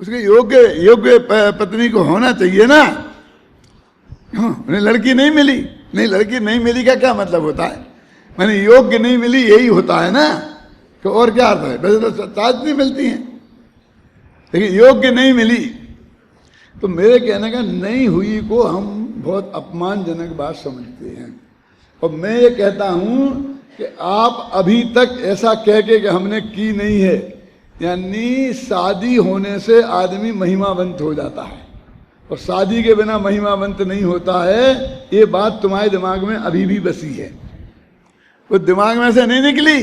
उसके योग्य योग्य पत्नी को होना चाहिए ना। उन्हें लड़की नहीं मिली, नहीं लड़की नहीं मिली का क्या मतलब होता है? मैंने योग्य नहीं मिली यही होता है ना, तो और क्या अर्थ है? वैसे तो ताज नहीं मिलती हैं, लेकिन योग्य नहीं मिली। तो मेरे कहने का नहीं हुई को हम बहुत अपमानजनक बात समझते हैं। और मैं ये कहता हूं कि आप अभी तक ऐसा कह के कि हमने की नहीं है, यानी शादी होने से आदमी महिमावंत हो जाता है और शादी के बिना महिमावंत नहीं होता है, ये बात तुम्हारे दिमाग में अभी भी बसी है। वो दिमाग में से नहीं निकली,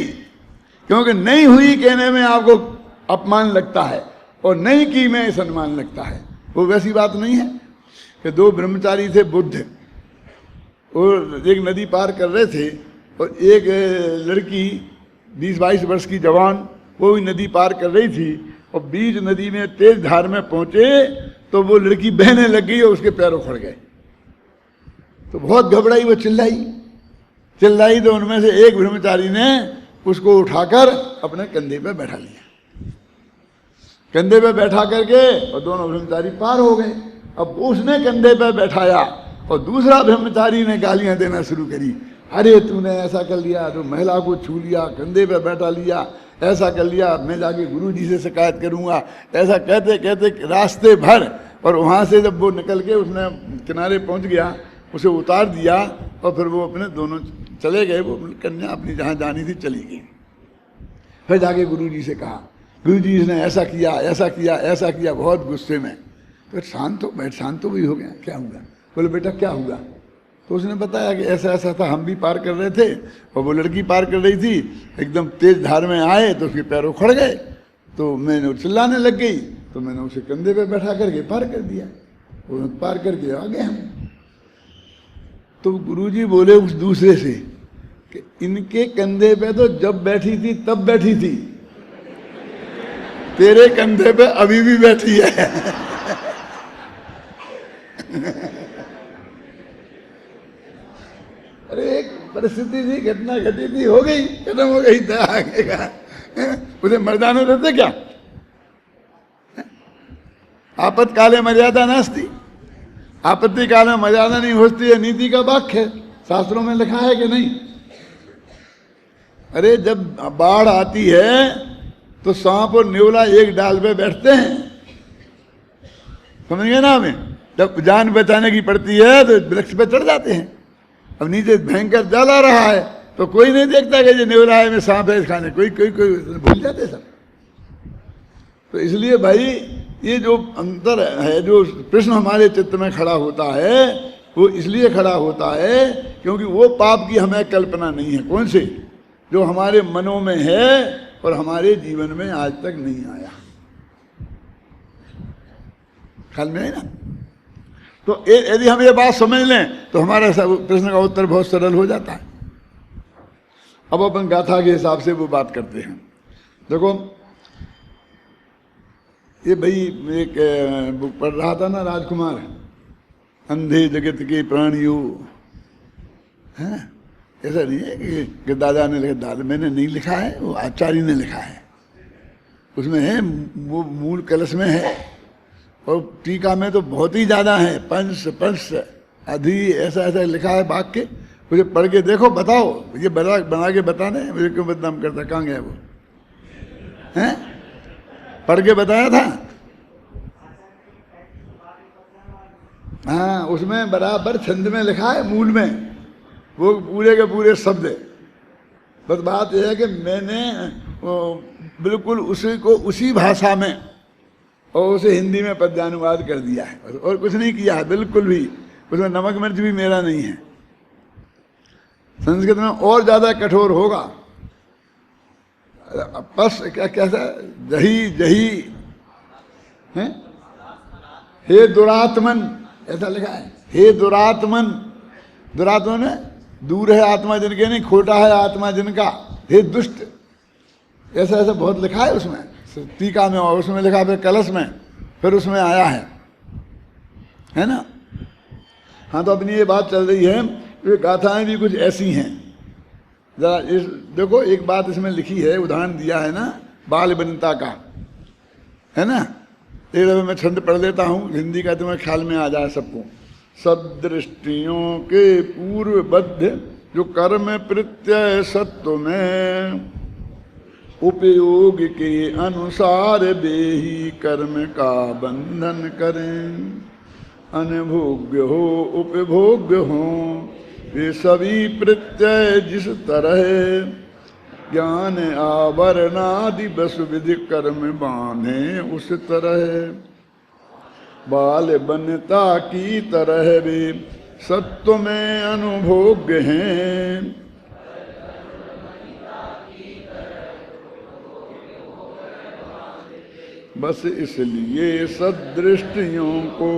क्योंकि नहीं हुई कहने में आपको अपमान लगता है और नहीं की में सम्मान लगता है। वो वैसी बात नहीं है कि दो ब्रह्मचारी थे बुद्ध, और एक नदी पार कर रहे थे और एक लड़की 20-22 वर्ष की जवान वो भी नदी पार कर रही थी, और बीच नदी में तेज धार में पहुंचे तो वो लड़की बहने लग गई और उसके पैर उखड़ गए। तो बहुत घबराई, वो चिल्लाई तो उनमें से एक ब्रह्मचारी ने उसको उठाकर अपने कंधे पे बैठा लिया, कंधे पे बैठा करके, और दोनों ब्रह्मचारी पार हो गए। अब उसने कंधे पे बैठाया और दूसरा ब्रह्मचारी ने गालियां देना शुरू करी, अरे तूने ऐसा कर लिया, तो महिला को छू लिया, कंधे पे बैठा लिया, ऐसा कर लिया, मैं जाके गुरुजी से शिकायत करूंगा। ऐसा कहते कहते रास्ते भर, और वहां से जब वो निकल के उसने किनारे पहुंच गया, उसे उतार दिया और फिर वो अपने दोनों चले गए। वो कन्या अपनी जहाँ जानी थी चली गई। फिर जाके गुरुजी से कहा, गुरुजी ने ऐसा किया, ऐसा किया, ऐसा किया, बहुत गुस्से में। तो शांत भी हो गया, क्या हुआ? बोले बेटा क्या हुआ? तो उसने बताया कि ऐसा ऐसा था, हम भी पार कर रहे थे और वो लड़की पार कर रही थी, एकदम तेज धार में आए तो उसके पैर उखड़ गए, तो मैंने चिल्लाने लग गई, तो मैंने उसे कंधे पे बैठा करके पार कर दिया, वो पार करके आ गए हम। तो गुरुजी बोले उस दूसरे से कि इनके कंधे पे तो जब बैठी थी तब बैठी थी, तेरे कंधे पे अभी भी बैठी है। अरे एक परिस्थिति थी, घटना घटी थी, हो गई, खत्म हो गई, आगे का उसे मर्दानो रहते क्या? आपत्काले मर्यादा नास्ति, आपत्ति काल में मर्यादा नहीं होती है, नीति का वाक्य है, शास्त्रों में लिखा है कि नहीं? अरे जब बाढ़ आती है तो सांप और न्योला एक डाल पे बैठते हैं, समझ गए ना? हमें जब जान बचाने की पड़ती है तो वृक्ष पे चढ़ जाते हैं। अब नीचे भयंकर जल आ रहा है तो कोई नहीं देखता कि ये न्योला है, में सांप है खाने, कोई भूल जाते सब। तो इसलिए भाई ये जो अंतर है, जो प्रश्न हमारे चित्त में खड़ा होता है, वो इसलिए खड़ा होता है क्योंकि वो पाप की हमें कल्पना नहीं है। कौन से? जो हमारे मनों में है और हमारे जीवन में आज तक नहीं आया। ख्याल में है ना? तो यदि हम ये बात समझ लें तो हमारा प्रश्न का उत्तर बहुत सरल हो जाता है। अब अपन गाथा के हिसाब से वो बात करते हैं। देखो ये भाई एक बुक पढ़ रहा था ना, राजकुमार, अंधे जगत के प्राणियों, है? ऐसा नहीं है कि दादा ने लिखा, दादा मैंने नहीं लिखा है, वो आचार्य ने लिखा है। उसमें है, वो मूल कलश में है, और टीका में तो बहुत ही ज्यादा है, पंच अधि ऐसा ऐसा लिखा है वाक्य। मुझे पढ़ के देखो, बताओ, ये बना के बताने, मुझे क्यों बदनाम करता? कहाँ गया वो? हैं? पढ़ के बताया था। हाँ, उसमें बराबर छंद में लिखा है, मूल में वो पूरे के पूरे शब्द है। बस बात यह है कि मैंने बिल्कुल उसी को उसी भाषा में और उसे हिंदी में पद्यानुवाद कर दिया है, और कुछ नहीं किया है बिल्कुल भी। उसमें नमक मिर्च भी मेरा नहीं है। संस्कृत में और ज्यादा कठोर होगा। बस कैसा जही जही है, हे दुरात्मन, ऐसा लिखा है, हे दुरात्मन। दुरात्मन है दूर है आत्मा जिनके, नहीं खोटा है आत्मा जिनका, हे दुष्ट, ऐसा ऐसा बहुत लिखा है उसमें टीका में, और उसमें लिखा फिर कलश में, फिर उसमें आया है ना? हाँ, तो अपनी ये बात चल रही है, ये गाथाएं भी कुछ ऐसी हैं। जरा इस देखो, एक बात इसमें लिखी है, उदाहरण दिया है ना बाल वनिता का, है ना? एक दफे मैं छंद पढ़ लेता हूँ हिंदी का, तुम्हें ख्याल में आ जाए सबको। सदृष्टियों के पूर्वबद्ध जो कर्म प्रत्यय सत्व में, उपयोग के अनुसार बेही कर्म का बंधन करें। अनुभोग्य हो उपभोग्य हो वे सभी प्रत्यय जिस तरह, ज्ञान आवरणादि बस विधि कर्म बांधे उस तरह। बाल बनता की तरह वे सत्व में अनुभोग्य हैं, बस इसलिए सदृष्टियों को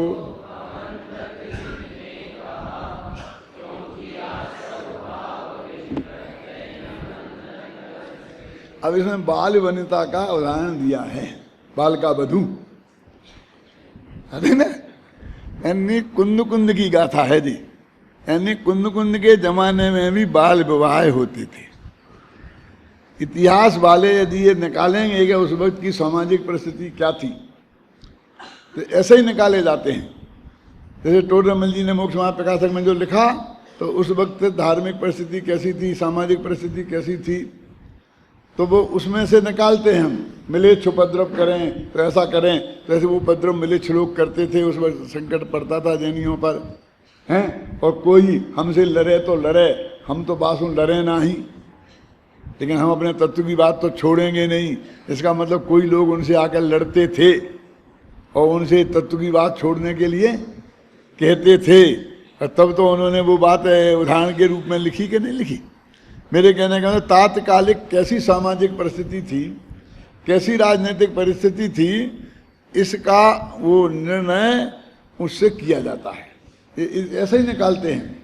अब इसमें बाल वनिता का उदाहरण दिया है, बाल का वधू, अरे ना, यानी कुंद कुंद की गाथा है जी। यानी कुंद कुंद के जमाने में भी बाल विवाह होते थे। इतिहास वाले यदि ये निकालेंगे कि उस वक्त की सामाजिक परिस्थिति क्या थी, तो ऐसे ही निकाले जाते हैं। जैसे टोडरमल जी ने मोक्ष महाप्रकाशक में जो लिखा, तो उस वक्त धार्मिक परिस्थिति कैसी थी, सामाजिक परिस्थिति कैसी थी, तो वो उसमें से निकालते हैं हम। मिलेच्छ उपद्रव करें तो ऐसा करें, तो ऐसे वो उपद्रव मिलेच्छ लोग करते थे, उस वक्त संकट पड़ता था जैनियों पर, हैं। और कोई हमसे लड़े तो लड़े, हम तो बासु लड़े ना ही, लेकिन हम अपने तत्व की बात तो छोड़ेंगे नहीं। इसका मतलब कोई लोग उनसे आकर लड़ते थे और उनसे तत्व की बात छोड़ने के लिए कहते थे, और तब तो उन्होंने वो बात उदाहरण के रूप में लिखी कि नहीं लिखी। मेरे कहने का मतलब तात्कालिक कैसी सामाजिक परिस्थिति थी, कैसी राजनीतिक परिस्थिति थी, इसका वो निर्णय उससे किया जाता है। ऐसे ही निकालते हैं,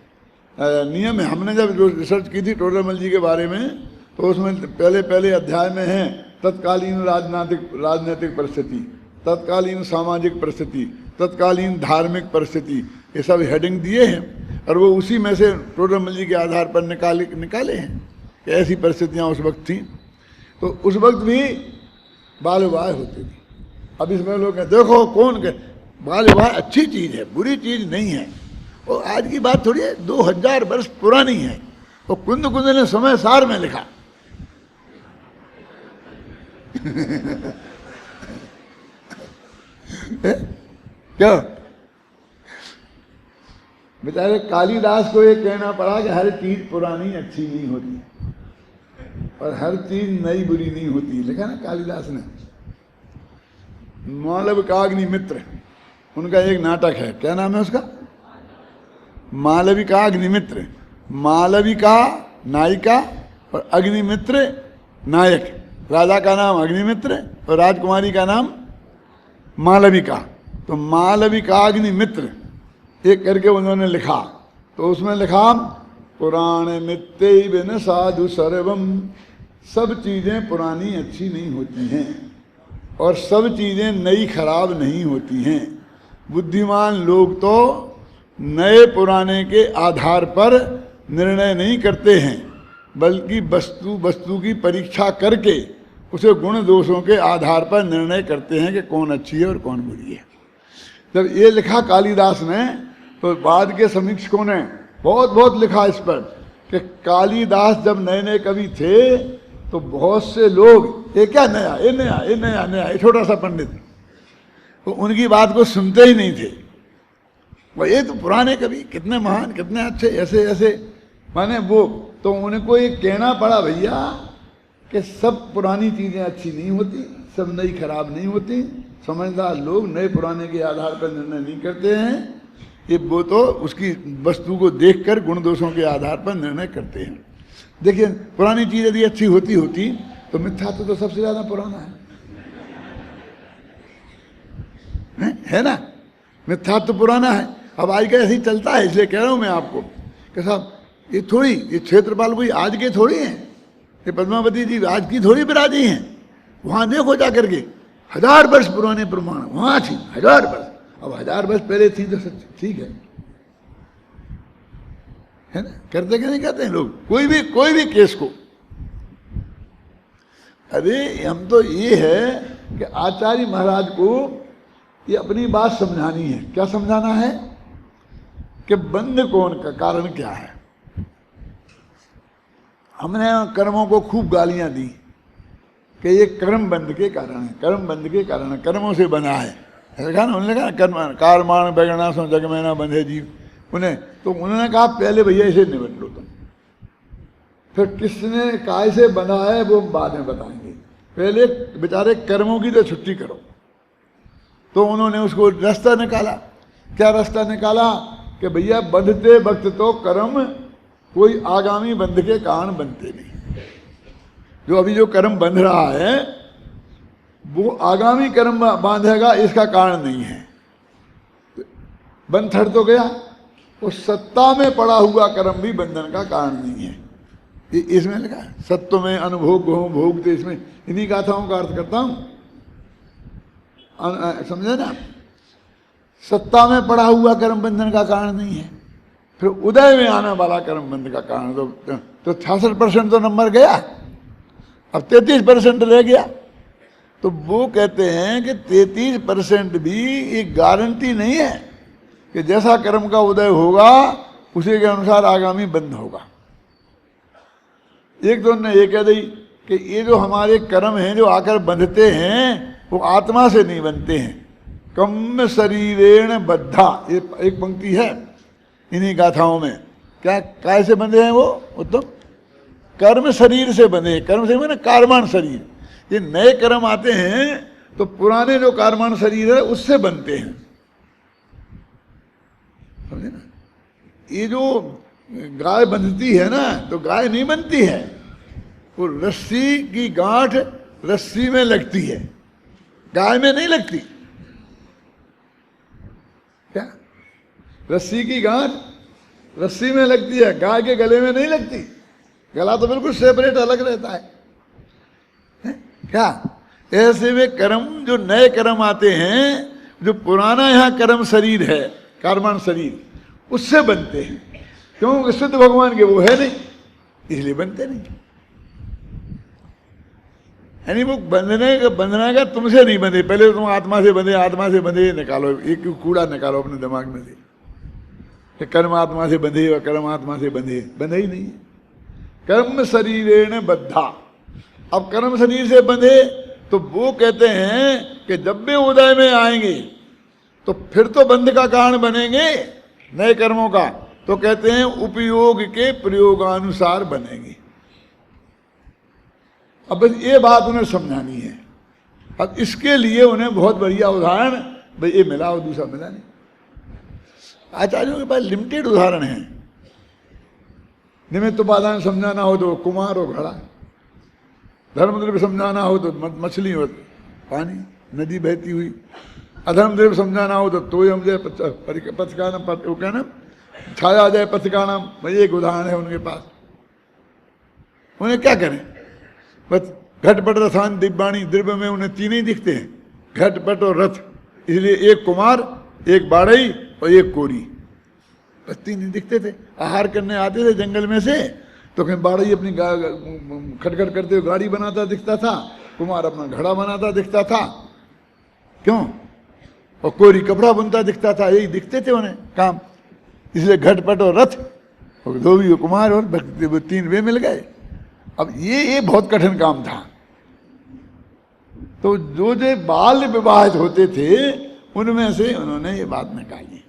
नियम है। हमने जब जो रिसर्च की थी टोडरमल जी के बारे में, तो उसमें पहले अध्याय में है तत्कालीन राजनीतिक परिस्थिति, तत्कालीन सामाजिक परिस्थिति, तत्कालीन धार्मिक परिस्थिति, ये सब हेडिंग दिए हैं। और वो उसी में से टोडरमल जी के आधार पर निकाले हैं कि ऐसी परिस्थितियाँ उस वक्त थी। तो उस वक्त भी बाल विवाह होती थी। अब इसमें लोग कहते देखो कौन कहे बाल विवाह अच्छी चीज़ है, बुरी चीज़ नहीं है, वो आज की बात थोड़ी है, 2000 वर्ष पुरानी है। वो कुंद कुंद ने समय सार में लिखा क्या बेचारे कालिदास को ये कहना पड़ा कि हर चीज पुरानी अच्छी नहीं होती और हर चीज नई बुरी नहीं होती। लिखा ना कालिदास ने। मालविकाग्निमित्र उनका एक नाटक है, क्या नाम है उसका? मालविकाग्निमित्र। मालविका नायिका और अग्निमित्र नायक। राजा का नाम अग्निमित्र और राजकुमारी का नाम मालविका। तो मालविकाग्निमित्र एक करके उन्होंने लिखा। तो उसमें लिखा पुराण मित्ते न साधु सर्वम, सब चीज़ें पुरानी अच्छी नहीं होती हैं और सब चीज़ें नई खराब नहीं होती हैं। बुद्धिमान लोग तो नए पुराने के आधार पर निर्णय नहीं करते हैं, बल्कि वस्तु की परीक्षा करके उसे गुण दोषों के आधार पर निर्णय करते हैं कि कौन अच्छी है और कौन बुरी है। जब ये लिखा कालिदास ने, तो बाद के समीक्षकों ने बहुत लिखा इस पर कि कालिदास जब नए नए कवि थे तो बहुत से लोग ये क्या नया, ये नया, ये नया नया, ये छोटा सा पंडित, तो उनकी बात को सुनते ही नहीं थे। वह ये तो पुराने कवि कितने महान, कितने अच्छे, ऐसे ऐसे, माने वो तो उनको ये कहना पड़ा भैया कि सब पुरानी चीज़ें अच्छी नहीं होती, सब नई खराब नहीं होती। समझदार लोग नए पुराने के आधार पर निर्णय नहीं करते हैं, ये वो तो उसकी वस्तु को देखकर गुण दोषों के आधार पर निर्णय करते हैं। देखिए पुरानी चीज़ यदि अच्छी होती तो मिथ्यात्व तो सबसे ज़्यादा पुराना है ना। मिथ्यात्व पुराना है। अब आज का ऐसे ही चलता है, इसलिए कह रहा हूँ मैं आपको कि साहब ये थोड़ी, ये क्षेत्रपाल कोई आज के थोड़ी हैं, ये पद्मावती जी आज की थोड़ी विराजी हैं। वहाँ देखो जा करके 1000 वर्ष पुराने प्रमाण वहाँ थी, 1000 वर्ष। अब 1000 वर्ष पहले थी तो ठीक है ना। करते क्या नहीं करते हैं लोग कोई भी केस को। अरे हम तो ये है कि आचार्य महाराज को ये अपनी बात समझानी है। क्या समझाना है कि बंध कौन का कारण क्या है। हमने कर्मों को खूब गालियां दी कि ये कर्म बंध के कारण है, कर्म बंध के कारण है, कर्मों से बना है। देखा ना, उन्होंने कहा कर्म कारमाण बैगणा सो जग में ना बंधे जीव। उन्हें तो उन्होंने कहा पहले भैया इसे निबट लो तुम, फिर किसने काय से बंधा है वो बाद में बताएंगे, पहले बेचारे कर्मों की तो छुट्टी करो। तो उन्होंने उसको रास्ता निकाला। क्या रास्ता निकाला कि भैया बंधते वक्त तो कर्म कोई आगामी बंध के कारण बनते नहीं। जो अभी जो कर्म बंध रहा है वो आगामी कर्म बांधेगा, इसका कारण नहीं है। बंध थड़ तो गया, वो सत्ता में पड़ा हुआ कर्म भी बंधन का कारण नहीं है। इसमें लिखा सत्व में अनुभोग हो भोगते, इसमें इन्हीं गाथाओं का अर्थ करता हूं, समझे ना। सत्ता में पड़ा हुआ कर्म बंधन का कारण नहीं है, फिर उदय में आने वाला कर्म बंधन का कारण। तो 66% तो नंबर गया, अब 33% रह गया। तो वो कहते हैं कि 33% भी एक गारंटी नहीं है कि जैसा कर्म का उदय होगा उसी के अनुसार आगामी बंध होगा। एक तो ने ये कह दी कि ये जो हमारे कर्म हैं जो आकर बंधते हैं वो आत्मा से नहीं बनते हैं। कम शरीरेण बद्धा, ये एक पंक्ति है इन्हीं गाथाओं में। क्या काय से बंधे हैं वो तो कर्म शरीर से बंधे। कर्म से माने कार्माण शरीर। ये नए कर्म आते हैं तो पुराने जो कार्माण शरीर है उससे बनते हैं, समझे ना। ये जो गाय बंधती है ना, तो गाय नहीं बनती है, वो रस्सी की गांठ रस्सी में लगती है, गाय में नहीं लगती। क्या रस्सी की गांठ रस्सी में लगती है, गाय के गले में नहीं लगती। गला तो बिल्कुल सेपरेट अलग रहता है। क्या ऐसे में कर्म जो नए कर्म आते हैं, जो पुराना यहाँ कर्म शरीर है कार्माण शरीर, उससे बनते हैं। क्योंकि शुद्ध भगवान के वो है नहीं, इसलिए बनते नहीं। यानी वो बंधने का तुमसे नहीं बंधे, पहले तुम आत्मा से बंधे, आत्मा से बंधे निकालो, एक कूड़ा निकालो अपने दिमाग में से। कर्म आत्मा से बंधे और कर्म आत्मा से बंधे, बंधे ही नहीं। कर्म शरीरेण बद्धा। अब कर्म शरीर से बंधे तो वो कहते हैं कि जब भी उदय में आएंगे तो फिर तो बंध का कारण बनेंगे नए कर्मों का। तो कहते हैं उपयोग के प्रयोगानुसार बनेंगे। अब बस ये बात उन्हें समझानी है। अब इसके लिए उन्हें बहुत बढ़िया उदाहरण, भाई ये मिला और दूसरा मिला नहीं। आचार्यों के पास लिमिटेड उदाहरण है। निमित्त उपादान समझाना हो तो कुमार और घड़ा, धर्म द्रव्य समझाना हो तो मछली और पानी नदी बहती हुई, अधर्म द्रव्य समझाना हो तो हम जाए पथकानम, वो कहना छाया आ जाए पथकानम। भाई एक उदाहरण है उनके पास। उन्हें क्या करें, बस घटपट रथान दिव्याणी, द्रव्य में उन्हें तीन ही दिखते हैं, घटपट और रथ। इसलिए एक कुमार, एक बाड़ई और एक कोरी, बस तीन ही दिखते थे। आहार करने आते थे जंगल में से तो कहीं बाड़ई अपनी खटखट करते हुए गाड़ी बनाता दिखता था, कुमार अपना घड़ा बनाता दिखता था। क्यों? और कोरी कपड़ा बुनता दिखता था। यही दिखते थे उन्हें काम। इसलिए घटपट और रथ, और धोबी कुमार और तीन वे मिल गए। अब ये बहुत कठिन काम था। तो जो बाल विवाहित होते थे उनमें से उन्होंने ये बात निकाली।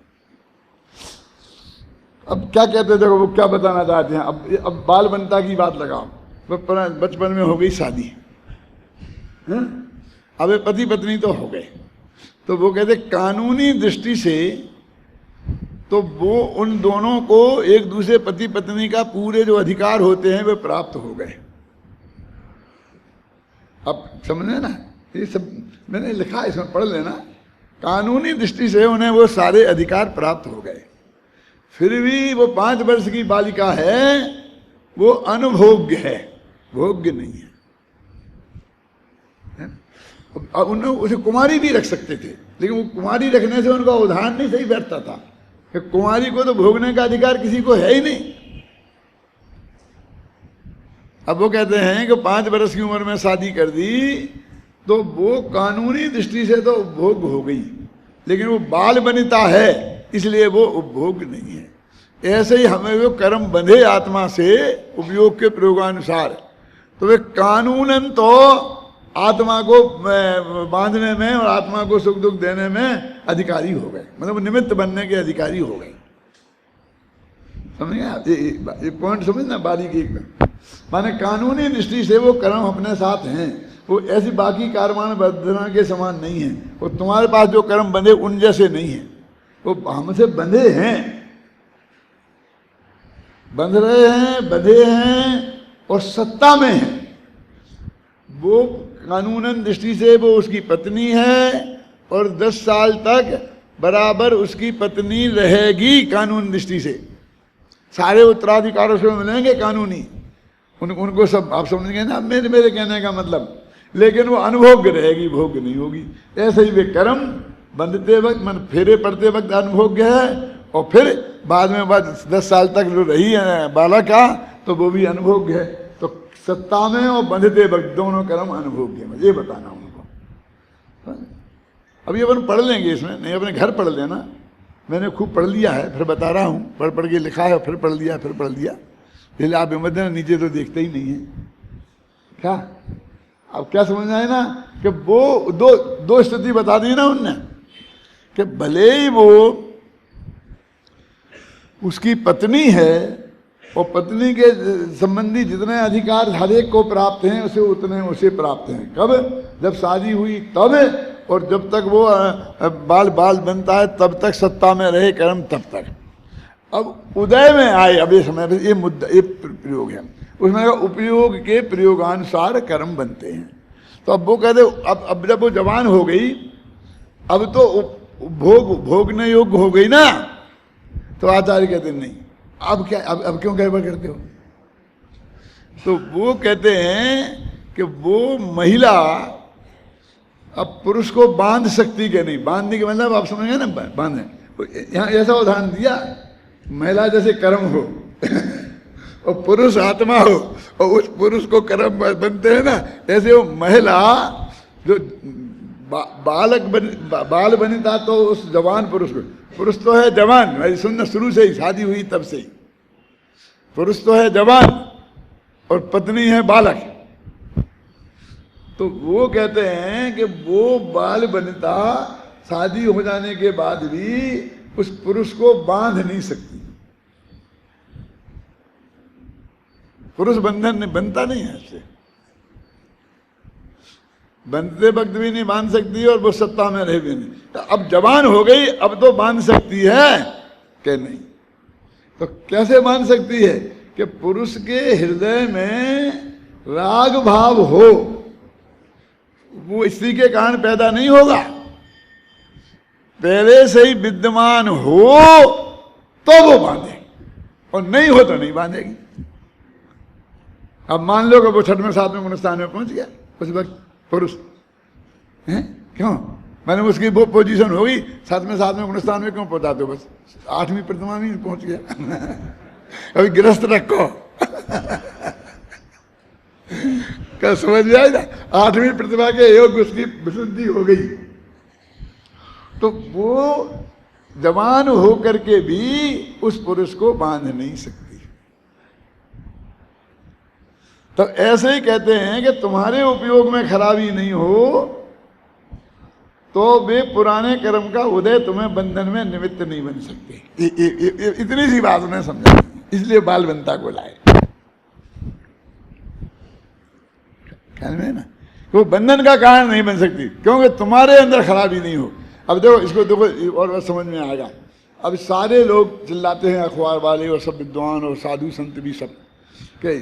अब क्या कहते थे वो, क्या बताना चाहते हैं। अब बाल बनता की बात लगाओ। बचपन में हो गई शादी, अब पति पत्नी तो हो गए, तो वो कहते कानूनी दृष्टि से तो वो उन दोनों को एक दूसरे पति पत्नी का पूरे जो अधिकार होते हैं वे प्राप्त हो गए। अब समझे ना, ये सब मैंने लिखा, इसमें पढ़ लेना। कानूनी दृष्टि से उन्हें वो सारे अधिकार प्राप्त हो गए। फिर भी वो 5 वर्ष की बालिका है, वो अनुभोग्य है, भोग्य नहीं है। उन्हें उसे कुमारी भी रख सकते थे, लेकिन वो कुमारी रखने से उनका उदाहरण नहीं सही बैठता था कि कुमारी को तो भोगने का अधिकार किसी को है ही नहीं। अब वो कहते हैं कि 5 वर्ष की उम्र में शादी कर दी तो वो कानूनी दृष्टि से तो भोग हो गई, लेकिन वो बाल बनिता है, इसलिए वो उपभोग नहीं है। ऐसे ही हमें वो कर्म बंधे आत्मा से उपयोग के प्रयोगानुसार, तो वे कानूनन तो आत्मा को बांधने में और आत्मा को सुख दुख देने में अधिकारी हो गए, मतलब निमित्त बनने के अधिकारी हो गए। समझ गए आप? ये पॉइंट समझना बारीकी एकदम। माने कानूनी दृष्टि से वो कर्म अपने साथ हैं, वो ऐसी बाकी कारवान बंधना के समान नहीं है। वो तुम्हारे पास जो कर्म बंधे उन जैसे नहीं है, वो हमसे बंधे हैं, बंध रहे हैं, बंधे हैं और सत्ता में हैं। वो कानूनन दृष्टि से वो उसकी पत्नी है और 10 साल तक बराबर उसकी पत्नी रहेगी कानून दृष्टि से। सारे उत्तराधिकारों से मिलेंगे कानूनी, उनको सब आप समझेंगे ना, मेरे कहने का मतलब। लेकिन वो अनुभोग्य रहेगी, भोग्य नहीं होगी। ऐसे ही वे कर्म बंधते वक्त, मन फेरे पड़ते वक्त अनुभोग्य है, और फिर बाद में 10 साल तक जो रही है बालका, तो वो भी अनुभोग्य है। तो सत्ता में और बंधते वक्त दोनों कर्म अनुभोग्य है, ये बताना उनको। अभी अपन पढ़ लेंगे इसमें, नहीं अपने घर पढ़ लेना। मैंने खूब पढ़ लिया है, फिर बता रहा हूँ, पढ़ के लिखा है, फिर पढ़ लिया, फिर पढ़ लिया। इसलिए आप हिम्मत देना, नीचे तो देखते ही नहीं है क्या। अब क्या समझना है ना कि वो दो स्थिति बता दी ना उनने, कि भले ही वो उसकी पत्नी है और पत्नी के संबंधी जितने अधिकार हर एक को प्राप्त हैं उसे उतने उसे प्राप्त हैं। कब? जब शादी हुई तब, और जब तक वो बाल बनता है तब तक सत्ता में रहे कर्म तब तक। अब उदय में आए, अब ये समय ये मुद्दा, ये प्रयोग है उसमें, उपयोग के प्रयोगानुसार कर्म बनते हैं। तो अब वो कहते अब जब वो जवान हो गई, अब तो भोगने योग्य हो गई ना, तो आचार्य कहते नहीं अब क्या, अब क्यों गड़बड़ करते हो। तो वो कहते हैं कि वो महिला अब पुरुष को बांध सकती कि नहीं। बांधने के मतलब आप समझेंगे ना, बांधे। यहाँ ऐसा उदाहरण दिया, महिला जैसे कर्म हो और पुरुष आत्मा हो, और उस पुरुष को कर्म बनते हैं ना, ऐसे वो महिला जो बाल बनी था, तो उस जवान पुरुष को, पुरुष तो है जवान भाई, सुनना, शुरू से ही शादी हुई तब से ही पुरुष तो है जवान और पत्नी है बालक। तो वो कहते हैं कि वो बाल बनिता शादी हो जाने के बाद भी उस पुरुष को बांध नहीं सकती। पुरुष बंधन बनता नहीं है इससे, बनते वक्त भी नहीं बांध सकती और वो सत्ता में रह भी नहीं। तो अब जवान हो गई, अब तो बांध सकती है कि नहीं। तो कैसे बांध सकती है कि पुरुष के हृदय में राग भाव हो, वो स्त्री के कारण पैदा नहीं होगा, पहले से ही विद्यमान हो तो वो बांधेगी, और नहीं हो तो नहीं बांधेगी। अब मान लो कि वो 6वें 7वें गुणस्थान में पहुंच गया उस वक्त पुरुष है, क्यों? मैंने उसकी वो पोजीशन होगी 7वें 7वें गुणस्थान में क्यों पहुंचाते हो? बस 8वीं प्रतिमा में पहुंच गया। अभी गिरस्त रखो क्या समझ में आएगा? 8वीं प्रतिमा के योग उसकी विशुद्धि हो गई। तो वो जवान हो करके भी उस पुरुष को बांध नहीं सकती। तो ऐसे ही कहते हैं कि तुम्हारे उपयोग में खराबी नहीं हो तो वे पुराने कर्म का उदय तुम्हें बंधन में निमित्त नहीं बन सकते। इतनी सी बात उन्हें समझा, इसलिए बाल बनता को लाए। ख्याल में ना, वो बंधन का कारण नहीं बन सकती क्योंकि तुम्हारे अंदर खराबी नहीं हो। अब देखो इसको, देखो और समझ में आएगा। अब सारे लोग चिल्लाते हैं, अखबार वाले और सब विद्वान और साधु संत भी सब, कि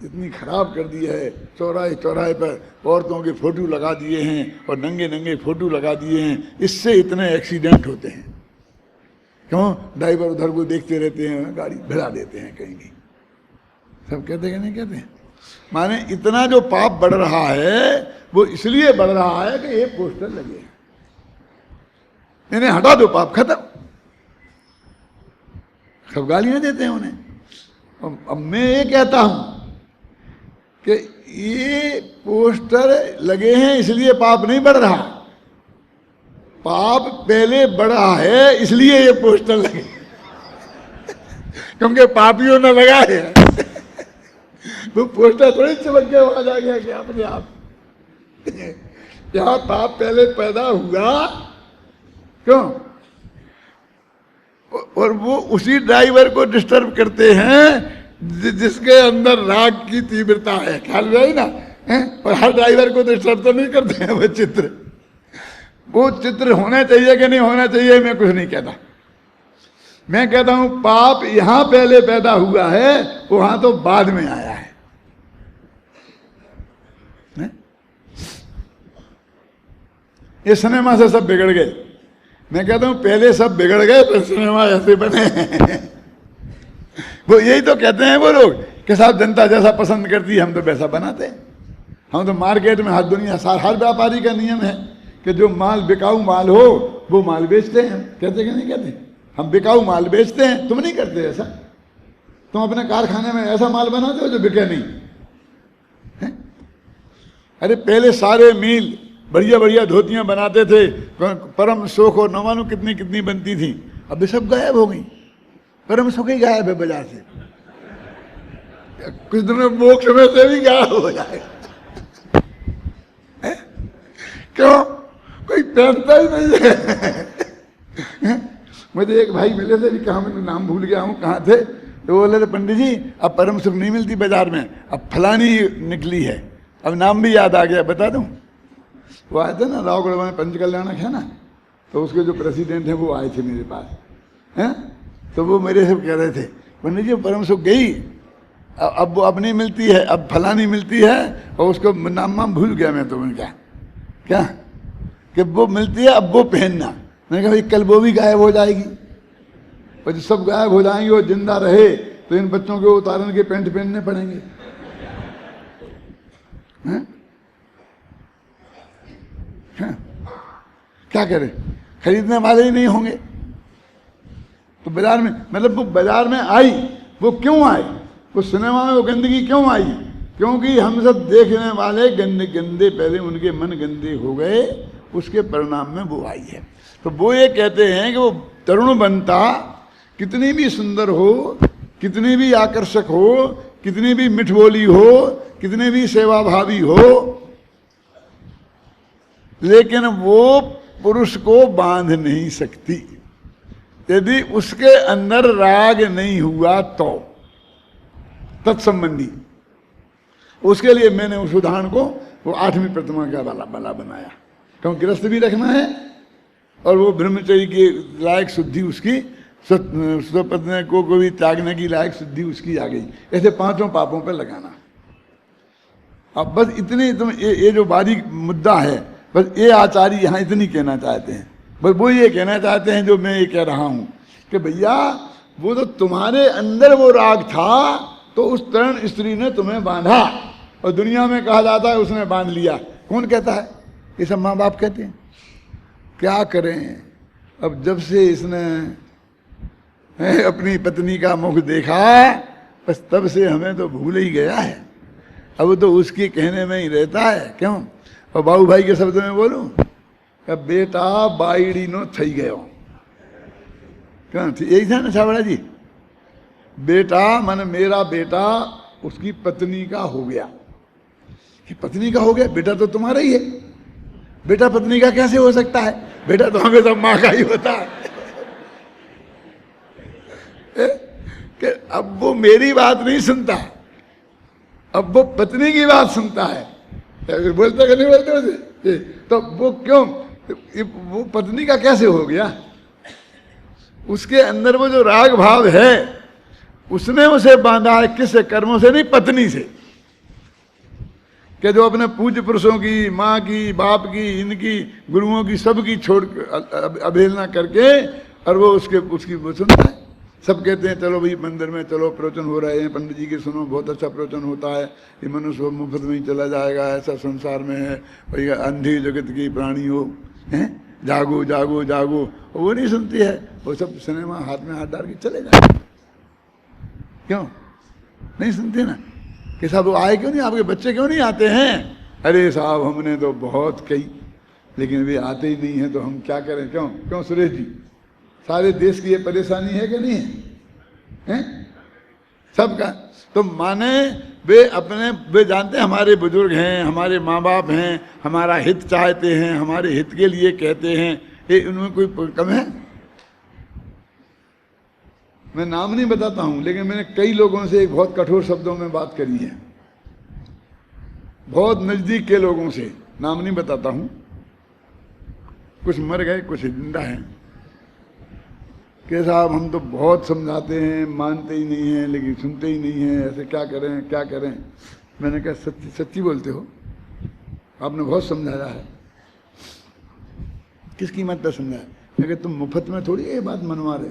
इतनी खराब कर दी है, चौराहे चौराहे पर औरतों के फोटो लगा दिए हैं और नंगे नंगे फोटो लगा दिए हैं, इससे इतने एक्सीडेंट होते हैं। क्यों? ड्राइवर उधर को देखते रहते हैं, गाड़ी भिड़ा देते हैं कहीं कहीं। सब कहते हैं नहीं कहते हैं? माने इतना जो पाप बढ़ रहा है वो इसलिए बढ़ रहा है कि ये पोस्टर लगे, इन्हें हटा दो, पाप खत्म। सब गालियां देते हैं उन्हें। अब मैं ये कहता हूं कि ये पोस्टर लगे हैं इसलिए पाप नहीं बढ़ रहा, पाप पहले बढ़ा है इसलिए ये पोस्टर लगे, क्योंकि पापियों ने लगाए हैं। वो पोस्टर थोड़ी चमक के वहां जा गया कि अपने आप यहाँ पाप पहले पैदा हुआ, क्यों? और वो उसी ड्राइवर को डिस्टर्ब करते हैं जिसके अंदर राग की तीव्रता है, ख्याल है ना है? और हर ड्राइवर को डिस्टर्ब तो नहीं करते हैं वो चित्र होना चाहिए कि नहीं होना चाहिए, मैं कुछ नहीं कहता। मैं कहता हूं पाप यहां पहले पैदा हुआ है, वहां तो बाद में आया है। ये सिनेमा से सब बिगड़ गए। मैं कहता हूं पहले सब बिगड़ गए पर सिनेमा ऐसे बने वो यही तो कहते हैं वो लोग कि साहब जनता जैसा पसंद करती है हम तो वैसा बनाते हैं। हम तो मार्केट में हर दुनिया हर व्यापारी का नियम है कि जो माल बिकाऊ माल हो वो माल बेचते हैं। कहते कि नहीं कहते? हम बिकाऊ माल बेचते हैं। तुम नहीं करते ऐसा? तुम अपने कारखाने में ऐसा माल बनाते हो जो बिके नहीं है? अरे पहले सारे मील बढ़िया बढ़िया धोतियां बनाते थे, परम सुख और न मालूम कितनी कितनी बनती थी, अब सब गायब हो गई। परम सुख ही गायब है बाजार से, कुछ दिनों मोक्ष में से भी गायब हो जाएगा। क्यों? कोई पहनता ही नहीं है। मुझे एक भाई मिले थे, कहा मैंने नाम भूल गया हूँ, कहाँ थे, तो बोले थे पंडित जी अब परम सुख नहीं मिलती बाजार में, अब फलानी निकली है। अब नाम भी याद आ गया, बता दूं? वो आए थे ना रावगढ़ में, पंचकल्याणक है ना, तो उसके जो प्रेसिडेंट हैं वो आए थे मेरे पास हैं, तो वो मेरे से कह रहे थे पंडित जी परम सुख गई, अब वो अब नहीं मिलती है, अब फलानी मिलती है, और उसको नाम भूल गया मैं। तो मैंने क्या कि वो मिलती है, अब वो पहनना। मैंने कहा भाई कल वो भी गायब हो जाएगी, और जब सब गायब हो जाएंगे और जिंदा रहे तो इन बच्चों को उतारन के पैंट पहनने पड़ेंगे। हैं? हैं? क्या करें? खरीदने वाले ही नहीं होंगे। तो बाजार में, मतलब वो बाजार में आई, वो क्यों आई? वो सिनेमा में वो गंदगी क्यों आई? क्योंकि हम सब देखने वाले गंदे गंदे, पहले उनके मन गंदे हो गए, उसके परिणाम में वो आई है। तो वो ये कहते हैं कि वो तरुण बनता कितनी भी सुंदर हो, कितनी भी आकर्षक हो, कितनी भी मिठबोली हो, कितनी भी सेवाभावी हो, लेकिन वो पुरुष को बांध नहीं सकती यदि उसके अंदर राग नहीं हुआ तो। तत्संबंधी उसके लिए मैंने उस उदाहरण को वो 8वीं प्रतिमा का वाला बनाया, क्योंकि गृहस्थ भी रखना है और वो ब्रह्मचर्य की लायक शुद्धि उसकी, स्वपत्नी को भी त्यागने की लायक शुद्धि उसकी आ गई। ऐसे 5 पापों पर लगाना। अब बस इतने ये जो बारीक मुद्दा है, बस ये आचार्य यहाँ इतनी कहना चाहते हैं। बस वो ये कहना चाहते हैं जो मैं ये कह रहा हूँ कि भैया वो तो तुम्हारे अंदर वो राग था, तो उस तरुण स्त्री ने तुम्हें बांधा, और दुनिया में कहा जाता है उसने बांध लिया। कौन कहता है? ये सब माँ बाप कहते हैं। क्या करें? अब जब से इसने अपनी पत्नी का मुख देखा, बस तब से हमें तो भूल ही गया है। अब तो उसके कहने में ही रहता है। क्यों? और बाबू भाई के शब्द में बोलूं, बेटा बाईडी नो थई गयो। क्यों? यही था ना छाबड़ा जी? बेटा मन मेरा बेटा उसकी पत्नी का हो गया। कि पत्नी का हो गया? बेटा तो तुम्हारा ही है। बेटा पत्नी का कैसे हो सकता है? बेटा तो हमें सब माँ का ही होता है। कि अब वो मेरी बात नहीं सुनता, अब वो पत्नी की बात सुनता है। बोलते कि नहीं बोलते उसे? तो वो क्यों? वो पत्नी का कैसे हो गया? उसके अंदर वो जो राग भाव है उसने उसे बांधा है। किससे? कर्मों से नहीं, पत्नी से। कि जो अपने पूज्य पुरुषों की, माँ की, बाप की, इनकी, गुरुओं की, सबकी छोड़ अवहेलना करके, और वो उसकी वो सुनता है। सब कहते हैं चलो भाई मंदिर में चलो, प्रवचन हो रहे हैं, पंडित जी के सुनो, बहुत अच्छा प्रवचन होता है, ये मनुष्य मुफ्त में ही चला जाएगा, ऐसा संसार में है, भाई अंधी जगत की प्राणी हो, हैं, जागो जागो जागो। वो नहीं सुनती है, वो सब सिनेमा हाथ में हाथ डाल के चले जाए। क्यों नहीं सुनते ना? कि साहब वो आए क्यों नहीं? आपके बच्चे क्यों नहीं आते हैं? अरे साहब हमने तो बहुत कही, लेकिन वे आते ही नहीं हैं, तो हम क्या करें? क्यों क्यों सुरेश जी, सारे देश की ये परेशानी है कि नहीं है? हैं? सबका। तो माने वे जानते हैं हमारे बुजुर्ग हैं, हमारे माँ बाप हैं, हमारा हित चाहते हैं, हमारे हित के लिए कहते हैं, ये उनमें कोई कम है? मैं नाम नहीं बताता हूं, लेकिन मैंने कई लोगों से एक बहुत कठोर शब्दों में बात करी है, बहुत नजदीक के लोगों से, नाम नहीं बताता हूं। कुछ मर गए, कुछ जिंदा हैं, कि साहब हम तो बहुत समझाते हैं, मानते ही नहीं हैं, लेकिन सुनते ही नहीं हैं, ऐसे क्या करें क्या करें। मैंने कहा सच्ची सच्ची बोलते हो, आपने बहुत समझाया है। किस कीमत पर समझाया? क्योंकि तुम मुफ्त में थोड़ी ये बात मनवा रहे।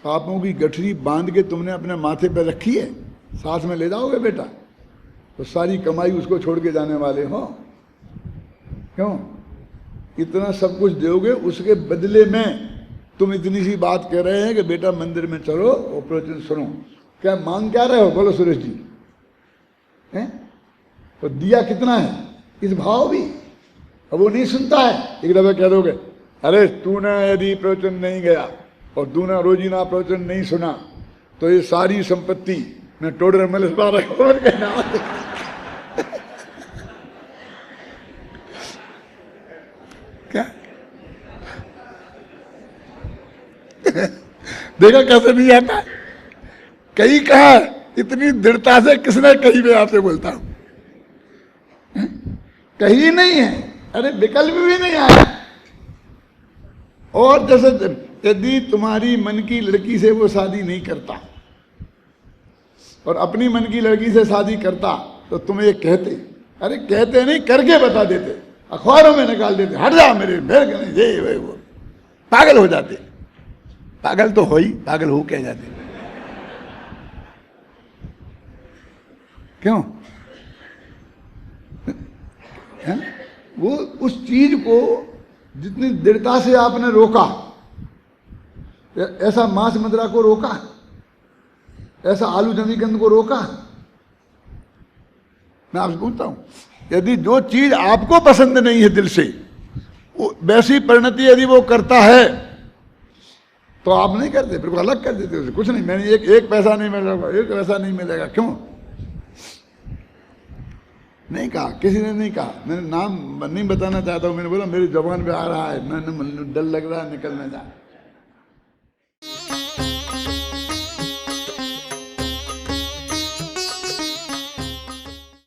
पापों की गठरी बांध के तुमने अपने माथे पर रखी है, साथ में ले जाओगे बेटा, तो सारी कमाई उसको छोड़ के जाने वाले हो। क्यों इतना सब कुछ दोगे, उसके बदले में तुम इतनी सी बात कह रहे हैं कि बेटा मंदिर में चलो और प्रवचन सुनो। क्या मांग क्या रहे हो? बोलो सुरेश जी, हैं? तो दिया कितना है इस भाव भी? अब वो नहीं सुनता है। एक दफा कह दोगे, अरे तूने यदि प्रवचन नहीं गया और तूने रोजीना प्रवचन नहीं सुना तो ये सारी संपत्ति मैं टोडर में लिखवा रहा हूं। क्या देखा कैसे नहीं आता? कहीं कहा इतनी दृढ़ता से किसने कहीं में आपसे बोलता हूं, कहीं नहीं है। अरे विकल्प भी नहीं आया। और जैसे यदि तुम्हारी मन की लड़की से वो शादी नहीं करता और अपनी मन की लड़की से शादी करता तो तुम ये कहते? अरे कहते नहीं, करके बता देते, अखबारों में निकाल देते, हट जा मेरे ये वो, पागल हो जाते। पागल तो हो ही, पागल हो कह जाते। क्यों? है? वो उस चीज को जितनी दृढ़ता से आपने रोका, ऐसा मांस मदिरा को रोका, ऐसा आलू जमीकंद को रोका। मैं आपसे पूछता हूं, यदि जो चीज आपको पसंद नहीं है दिल से, वैसी परिणति यदि वो करता है तो आप नहीं करते, बिल्कुल अलग कर देते उसे। कुछ नहीं, मैंने एक पैसा नहीं मिलेगा, एक पैसा नहीं मिलेगा। क्यों नहीं कहा? किसी ने नहीं कहा। मैंने नाम नहीं बताना चाहता हूं, मैंने बोला मेरी जुबान पे आ रहा है, मैंने डर लग रहा है निकल ना जाए।